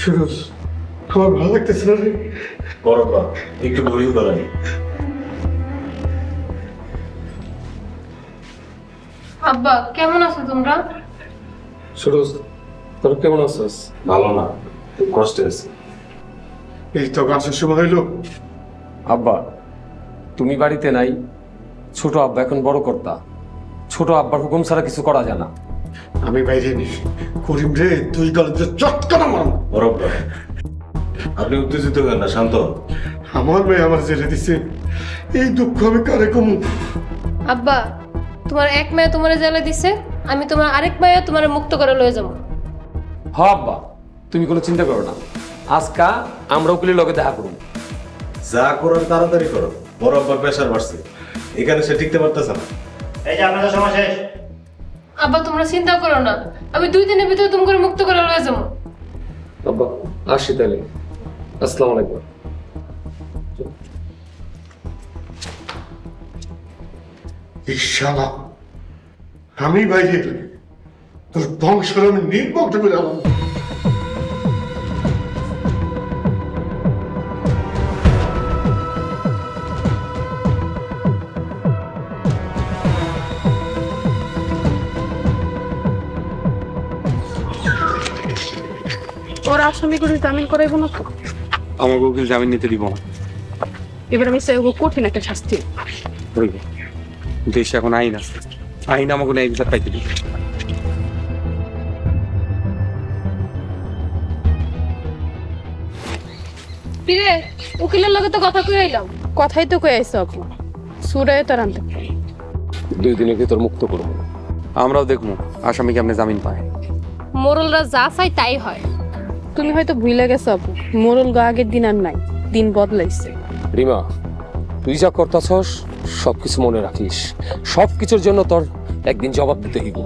সুরজ, আমার ভালো লাগতেছে না রে। বড় বা একটু ঘুরিয়ে দাঁড়াই। আব্বা কেমন আছো তোমরা? সুরজ, তোর কেমন আছিস? ভালো না, খুব কষ্টে আছে। এই তো গাছের সময় হইলো। আব্বা, তুমি বাড়িতে নাই, ছোট আব্বা এখন বড় কর্তা। ছোট আব্বার হুকুম ছাড়া কিছু করা যায় না। আমি বাইরে নি করিম রে, তুই গেলে চটকানা মারম। বড় বা আপনি উত্তেজিত হবেন না, শান্ত হন। আমার মেয়ে আমার জেলে দিছে, এই দুঃখ আমি কারে কমু? আব্বা, তোমার এক মেয়ে তোমার জেলে দিছে, আমি তোমার আরেক মেয়ে তোমার মুক্ত করে লয়ে যাবো। হ আব্বা, তুমি কোনো চিন্তা করো না। আজকা আমরা উকিলের লগে দেখা করুন। যা করার তাড়াতাড়ি করো, বড় আব্বার প্রেশার বাড়ছে, এখানে সে টিকতে পারতেছে না। এই যে আপনাদের সময় শেষ। আব্বা তোমরা চিন্তা করো না, আমি 2 দিনের ভিতরে তোমাকে মুক্ত করে লয়ে যাবো। আব্বা আসি তাহলে, আসসালামু আলাইকুম। ইশালা, আমি বাইরে তোর বংশের আমি নির্বক্ত করে যাবো। ওরা আসামি করে জামিন করাইব না তো? আমার উকিল জামিন নিতে দিব না। এবার আমি চাই কঠিন একটা শাস্তি। দেশে এখন আইন আছে, আইন আমাকে ন্যায় বিচার পাইতে দিবে। ফিরে উকিলের লগে তো কথা কই আইলাম। কথাই তো কই আইছো আপু, সুরায় তার আনতে 2 দিনের ভিতর মুক্ত করবো। আমরাও দেখবো আসামি কেমনে জামিন পায়। মোরলরা যা চাই তাই হয়। তুমি হয়তো ভুলে গেছো আপু, মোরল গা আগের দিন আর নাই, দিন বদলাইছে। রিমা, তুই যা করতাছস সবকিছু মনে রাখিস। সবকিছুর জন্য তোর একদিন জবাব দিতে হইব।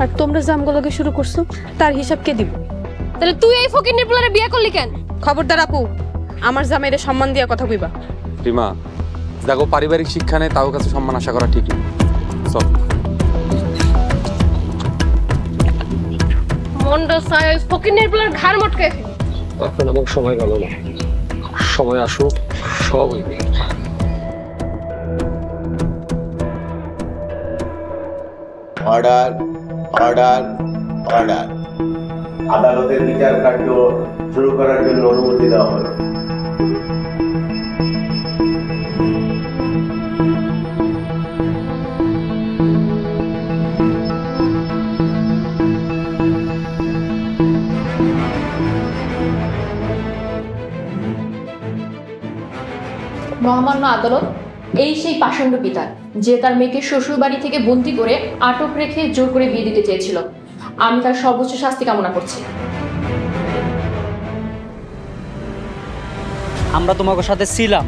আর তোমরা জামগুলোকে শুরু করছো, তার হিসাব কে দিব? তাহলে তুই এই ফকিন্নির পোলারে বিয়ে করলি কেন? খবরদার আপু, আমার জামাইরে সম্মান দিয়া কথা কইবা। রিমা, দেখো পারিবারিক শিক্ষা নেই, তাও কাছে সম্মান আশা করা ঠিক না। চল। মন্ডা সাই ওই ফকিন্নির পোলার ঘাড় মটকে ফেলি। এখন আমার সময় গেল না, সময় আসুক সব হইবে। Order, order, order. আদালতের বিচার কার্য শুরু করার জন্য অনুমতি দেওয়া হলো। মহামান্য আদালত, এই সেই পাষণ্ড পিতা যে তার মেয়েকে শ্বশুর বাড়ি থেকে বন্দি করে আটক রেখে জোর করে বিয়ে দিতে চেয়েছিল। আমি তার সর্বোচ্চ শাস্তি কামনা করছি। আমরা তোমাদের সাথে ছিলাম,